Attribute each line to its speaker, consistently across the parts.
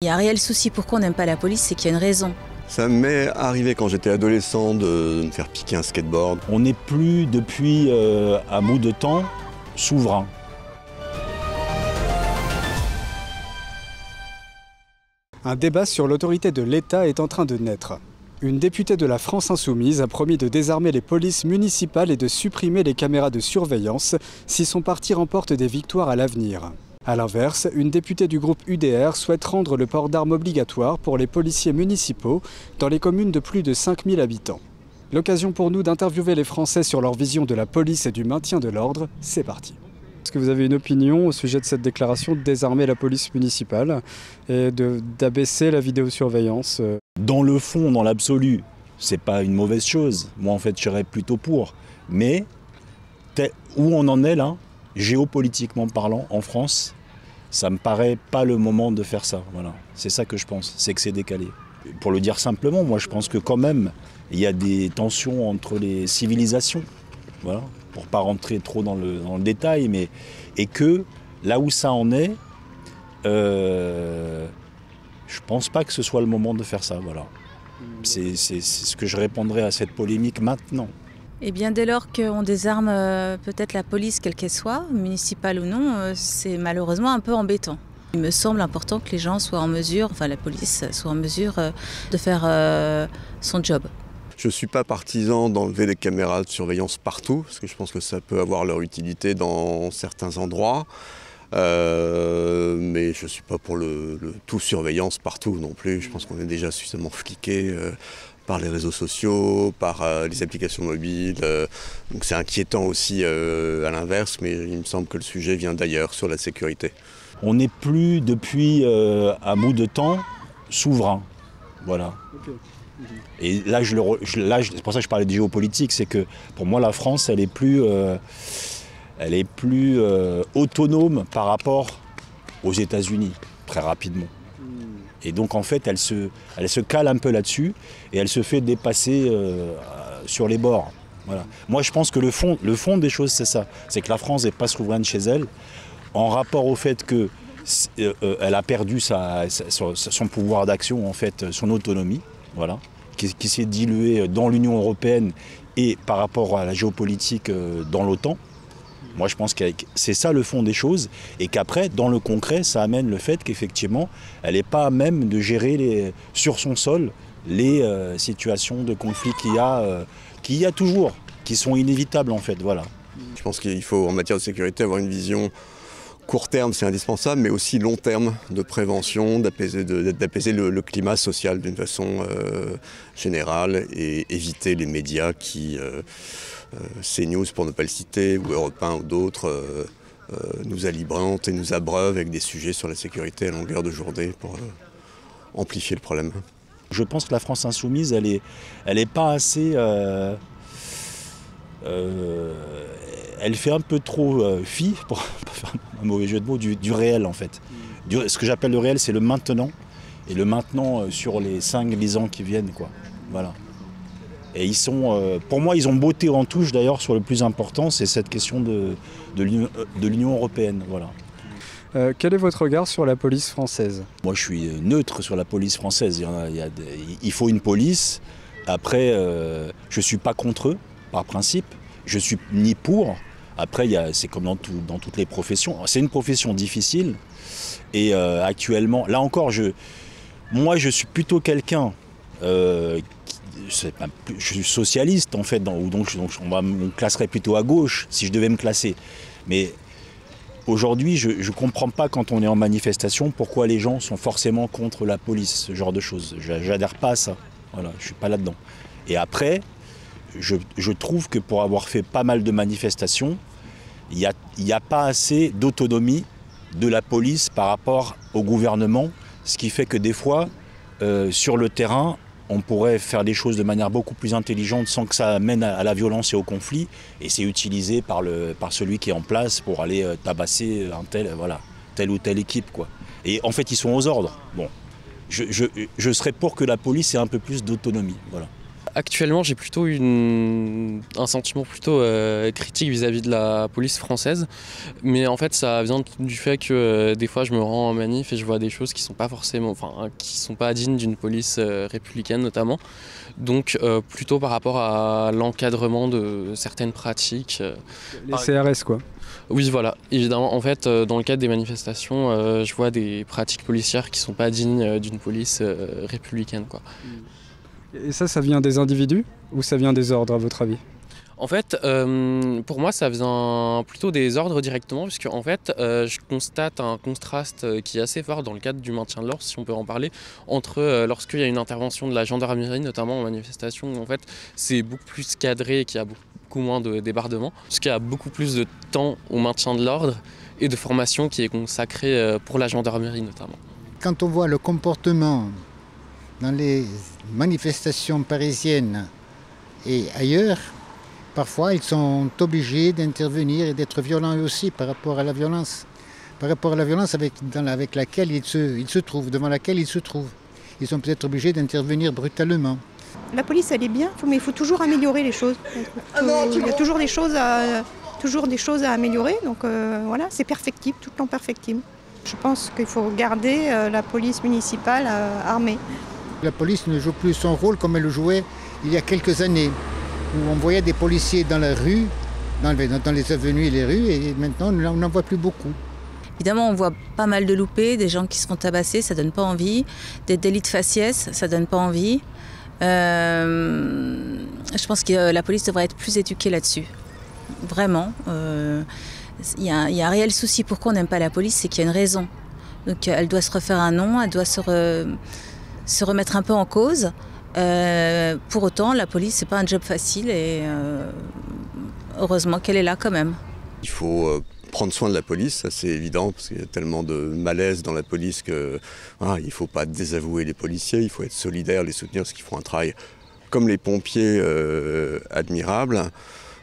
Speaker 1: Il y a un réel souci pourquoi on n'aime pas la police, c'est qu'il y a une raison.
Speaker 2: Ça m'est arrivé quand j'étais adolescent de me faire piquer un skateboard.
Speaker 3: On n'est plus depuis un bout de temps souverain.
Speaker 4: Un débat sur l'autorité de l'État est en train de naître. Une députée de la France Insoumise a promis de désarmer les polices municipales et de supprimer les caméras de surveillance si son parti remporte des victoires à l'avenir. A l'inverse, une députée du groupe UDR souhaite rendre le port d'armes obligatoire pour les policiers municipaux dans les communes de plus de 5000 habitants. L'occasion pour nous d'interviewer les Français sur leur vision de la police et du maintien de l'ordre, c'est parti. Est-ce que vous avez une opinion au sujet de cette déclaration de désarmer la police municipale et d'abaisser la vidéosurveillance?
Speaker 3: Dans le fond, dans l'absolu, c'est pas une mauvaise chose. Moi, en fait, j'irais plutôt pour. Mais où on en est là, géopolitiquement parlant, en France, ça me paraît pas le moment de faire ça. Voilà. C'est ça que je pense, c'est que c'est décalé. Pour le dire simplement, moi je pense que quand même, il y a des tensions entre les civilisations. Voilà. Pour pas rentrer trop dans le détail, et que là où ça en est, je pense pas que ce soit le moment de faire ça. Voilà. C'est ce que je répondrai à cette polémique maintenant.
Speaker 1: Eh bien, dès lors qu'on désarme peut-être la police, quelle qu'elle soit, municipale ou non, c'est malheureusement un peu embêtant. Il me semble important que les gens soient en mesure, enfin la police soit en mesure de faire son job.
Speaker 2: Je ne suis pas partisan d'enlever les caméras de surveillance partout, parce que je pense que ça peut avoir leur utilité dans certains endroits. Mais je ne suis pas pour le tout surveillance partout non plus. Je pense qu'on est déjà suffisamment fliqué par les réseaux sociaux, par les applications mobiles. Donc c'est inquiétant aussi à l'inverse, mais il me semble que le sujet vient d'ailleurs, sur la sécurité.
Speaker 3: On n'est plus depuis un bout de temps souverain. Voilà. Okay. Et là, c'est pour ça que je parlais de géopolitique, c'est que pour moi la France, elle est plus autonome par rapport aux États-Unis, très rapidement. Et donc en fait, elle se cale un peu là-dessus et elle se fait dépasser sur les bords. Voilà. Moi je pense que le fond des choses, c'est ça. C'est que la France n'est pas souveraine chez elle, en rapport au fait qu'elle a perdu son pouvoir d'action, en fait, son autonomie, voilà, qui s'est diluée dans l'Union européenne et par rapport à la géopolitique dans l'OTAN. Moi, je pense que c'est ça le fond des choses et qu'après, dans le concret, ça amène le fait qu'effectivement, elle n'est pas à même de gérer sur son sol les situations de conflit qu'il y a toujours, qui sont inévitables en fait. Voilà.
Speaker 2: Je pense qu'il faut, en matière de sécurité, avoir une vision court terme, c'est indispensable, mais aussi long terme de prévention, d'apaiser le climat social d'une façon générale et éviter les médias qui... CNews pour ne pas le citer, ou Europe 1 ou d'autres, nous alibrentent et nous abreuvent avec des sujets sur la sécurité à longueur de journée pour amplifier le problème.
Speaker 3: Je pense que la France Insoumise, elle est pas assez... elle fait un peu trop fi, pour pas faire un mauvais jeu de mots, du réel en fait. Ce que j'appelle le réel, c'est le maintenant, et le maintenant sur les 5-10 ans qui viennent, quoi. Voilà. Et ils sont, pour moi, ils ont botté en touche d'ailleurs sur le plus important, c'est cette question de l'Union européenne. Voilà.
Speaker 4: Quel est votre regard sur la police française?
Speaker 3: Moi, je suis neutre sur la police française. Il faut une police. Après, je ne suis pas contre eux, par principe. Je ne suis ni pour. Après, c'est comme dans toutes les professions. C'est une profession difficile. Et actuellement, là encore, moi, je suis plutôt quelqu'un... je suis socialiste en fait, donc on me classerait plutôt à gauche si je devais me classer. Mais aujourd'hui, je ne comprends pas quand on est en manifestation pourquoi les gens sont forcément contre la police, ce genre de choses. J'adhère pas à ça. Voilà, je ne suis pas là-dedans. Et après, je trouve que pour avoir fait pas mal de manifestations, il n'y a pas assez d'autonomie de la police par rapport au gouvernement, ce qui fait que des fois, sur le terrain, on pourrait faire des choses de manière beaucoup plus intelligente sans que ça mène à la violence et au conflit. Et c'est utilisé par celui qui est en place pour aller tabasser telle ou telle équipe, quoi. Et en fait, ils sont aux ordres. Bon, je serais pour que la police ait un peu plus d'autonomie. Voilà.
Speaker 5: Actuellement, j'ai plutôt un sentiment plutôt critique vis-à-vis de la police française. Mais en fait, ça vient du fait que des fois, je me rends en manif et je vois des choses qui sont pas forcément, qui sont pas dignes d'une police républicaine notamment. Donc, plutôt par rapport à l'encadrement de certaines pratiques.
Speaker 4: Les CRS, quoi.
Speaker 5: Oui, voilà. Évidemment, en fait, dans le cadre des manifestations, je vois des pratiques policières qui sont pas dignes d'une police républicaine, quoi.
Speaker 4: Et ça vient des individus ou ça vient des ordres, à votre avis?
Speaker 5: En fait, pour moi, ça vient plutôt des ordres directement, puisque en fait, je constate un contraste qui est assez fort dans le cadre du maintien de l'ordre, si on peut en parler, entre lorsqu'il y a une intervention de la gendarmerie, notamment en manifestation, où en fait, c'est beaucoup plus cadré et qu'il y a beaucoup moins de débordements, parce qu'il y a beaucoup plus de temps au maintien de l'ordre et de formation qui est consacrée pour la gendarmerie notamment.
Speaker 6: Quand on voit le comportement dans les manifestations parisiennes et ailleurs, parfois ils sont obligés d'intervenir et d'être violents eux aussi par rapport à la violence. Par rapport à la violence avec laquelle ils se trouvent, devant laquelle ils se trouvent. Ils sont peut-être obligés d'intervenir brutalement.
Speaker 7: La police, elle est bien, mais il faut toujours améliorer les choses. Il y a toujours des choses à améliorer, donc voilà, c'est perfectible, tout le temps perfectible. Je pense qu'il faut garder la police municipale armée.
Speaker 6: La police ne joue plus son rôle comme elle le jouait il y a quelques années, où on voyait des policiers dans la rue, dans les avenues et les rues, et maintenant on n'en voit plus beaucoup.
Speaker 1: Évidemment, on voit pas mal de loupés, des gens qui se font tabasser, ça donne pas envie, des délits de faciès, ça donne pas envie. Je pense que la police devrait être plus éduquée là-dessus. Vraiment. Il y a un réel souci. Pourquoi on n'aime pas la police, c'est qu'il y a une raison. Donc elle doit se refaire un nom, elle doit se remettre un peu en cause. Pour autant, la police, c'est pas un job facile et heureusement qu'elle est là quand même.
Speaker 2: Il faut prendre soin de la police, ça c'est évident, parce qu'il y a tellement de malaise dans la police que il ne faut pas désavouer les policiers, il faut être solidaire, les soutenir, parce qu'ils font un travail comme les pompiers admirable.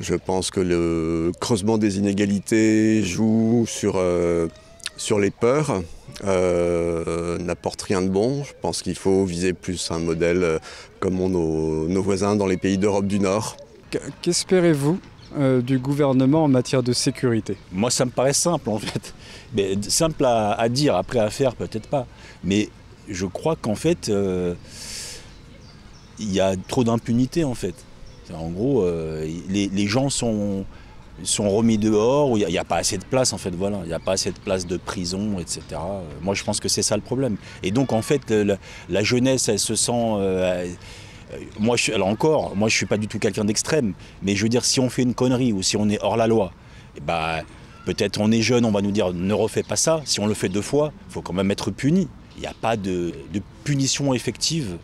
Speaker 2: Je pense que le creusement des inégalités joue sur les peurs, n'apporte rien de bon. Je pense qu'il faut viser plus un modèle comme ont nos voisins dans les pays d'Europe du Nord.
Speaker 4: Qu'espérez-vous du gouvernement en matière de sécurité?
Speaker 3: Moi, ça me paraît simple, en fait. Mais simple à dire, après à faire, peut-être pas. Mais je crois qu'en fait, il y a trop d'impunité, en fait. En gros, les gens sont remis dehors, où il n'y a pas assez de place, en fait, voilà. Il n'y a pas assez de place de prison, etc. Moi, je pense que c'est ça le problème. Et donc, en fait, la jeunesse, elle se sent... moi, je suis pas du tout quelqu'un d'extrême, mais je veux dire, si on fait une connerie ou si on est hors la loi, peut-être on est jeune, on va nous dire ne refais pas ça. Si on le fait 2 fois, il faut quand même être puni. Il n'y a pas de punition effective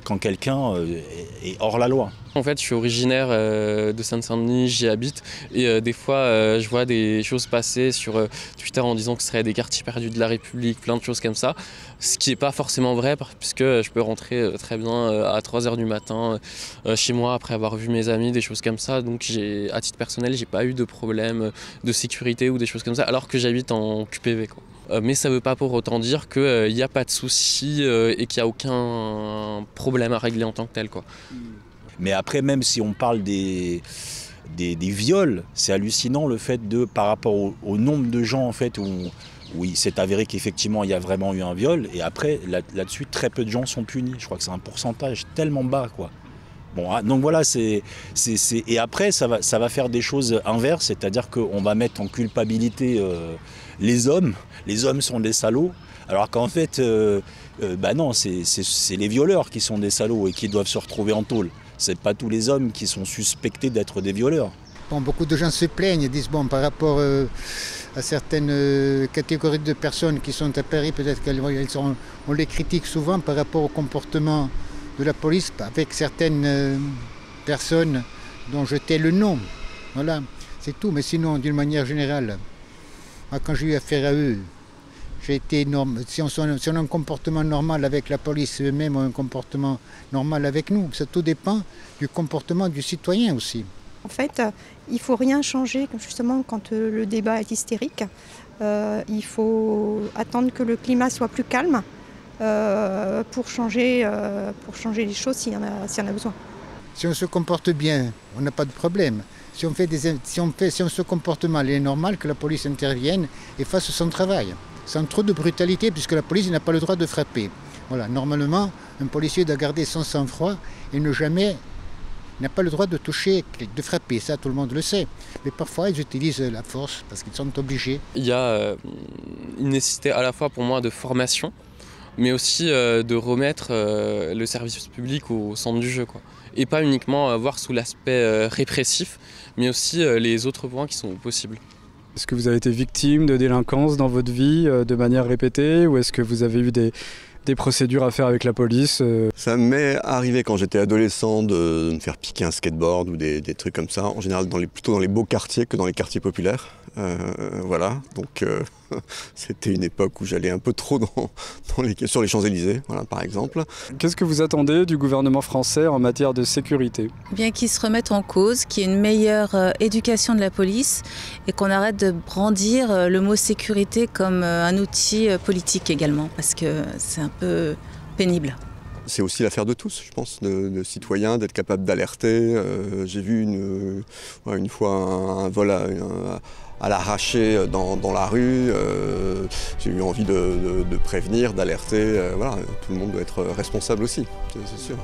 Speaker 3: quand quelqu'un est hors la loi.
Speaker 5: En fait, je suis originaire de Seine-Saint-Denis, j'y habite, et des fois, je vois des choses passer sur Twitter en disant que ce serait des quartiers perdus de la République, plein de choses comme ça, ce qui n'est pas forcément vrai, puisque je peux rentrer très bien à 3h du matin chez moi après avoir vu mes amis, des choses comme ça. Donc, à titre personnel, j'ai pas eu de problème de sécurité ou des choses comme ça, alors que j'habite en QPV, quoi. Mais ça ne veut pas pour autant dire qu'il n'y a pas de souci et qu'il n'y a aucun problème à régler en tant que tel, quoi.
Speaker 3: Mais après, même si on parle des viols, c'est hallucinant le fait par rapport au nombre de gens en fait, où il s'est avéré qu'effectivement il y a vraiment eu un viol, et après là-dessus très peu de gens sont punis. Je crois que c'est un pourcentage tellement bas, quoi. Bon, donc voilà, et après ça va faire des choses inverses, c'est-à-dire qu'on va mettre en culpabilité les hommes. Les hommes sont des salauds, alors qu'en fait, non, c'est les violeurs qui sont des salauds et qui doivent se retrouver en tôle. C'est pas tous les hommes qui sont suspectés d'être des violeurs.
Speaker 6: Bon, beaucoup de gens se plaignent et disent par rapport à certaines catégories de personnes qui sont à Paris, peut-être on les critique souvent par rapport au comportement de la police avec certaines personnes dont je tais le nom. Voilà, c'est tout. Mais sinon, d'une manière générale, quand j'ai eu affaire à eux, si on a un comportement normal avec la police, eux-mêmes ont un comportement normal avec nous. Ça tout dépend du comportement du citoyen aussi.
Speaker 7: En fait, il ne faut rien changer justement quand le débat est hystérique. Il faut attendre que le climat soit plus calme pour changer les choses s'il y en a besoin.
Speaker 6: Si on se comporte bien, on n'a pas de problème. Si ce comportement est normal, que la police intervienne et fasse son travail, sans trop de brutalité, puisque la police n'a pas le droit de frapper. Voilà, normalement, un policier doit garder son sang-froid et n'a pas le droit de toucher, de frapper, ça tout le monde le sait. Mais parfois ils utilisent la force parce qu'ils sont obligés.
Speaker 5: Il y a une nécessité à la fois pour moi de formation, mais aussi de remettre le service public au centre du jeu, quoi. Et pas uniquement voir sous l'aspect répressif, mais aussi les autres points qui sont possibles.
Speaker 4: Est-ce que vous avez été victime de délinquance dans votre vie de manière répétée, ou est-ce que vous avez eu des procédures à faire avec la police?
Speaker 2: Ça m'est arrivé quand j'étais adolescent de me faire piquer un skateboard ou des trucs comme ça, en général plutôt dans les beaux quartiers que dans les quartiers populaires. Voilà, donc c'était une époque où j'allais un peu trop sur les Champs-Élysées, voilà, par exemple.
Speaker 4: Qu'est-ce que vous attendez du gouvernement français en matière de sécurité?
Speaker 1: Bien qu'ils se remettent en cause, qu'il y ait une meilleure éducation de la police et qu'on arrête de brandir le mot sécurité comme un outil politique également, parce que c'est un peu pénible.
Speaker 2: C'est aussi l'affaire de tous, je pense, de citoyens, d'être capable d'alerter. J'ai vu une fois un vol à l'arraché dans la rue. J'ai eu envie de prévenir, d'alerter. Voilà, tout le monde doit être responsable aussi, c'est sûr.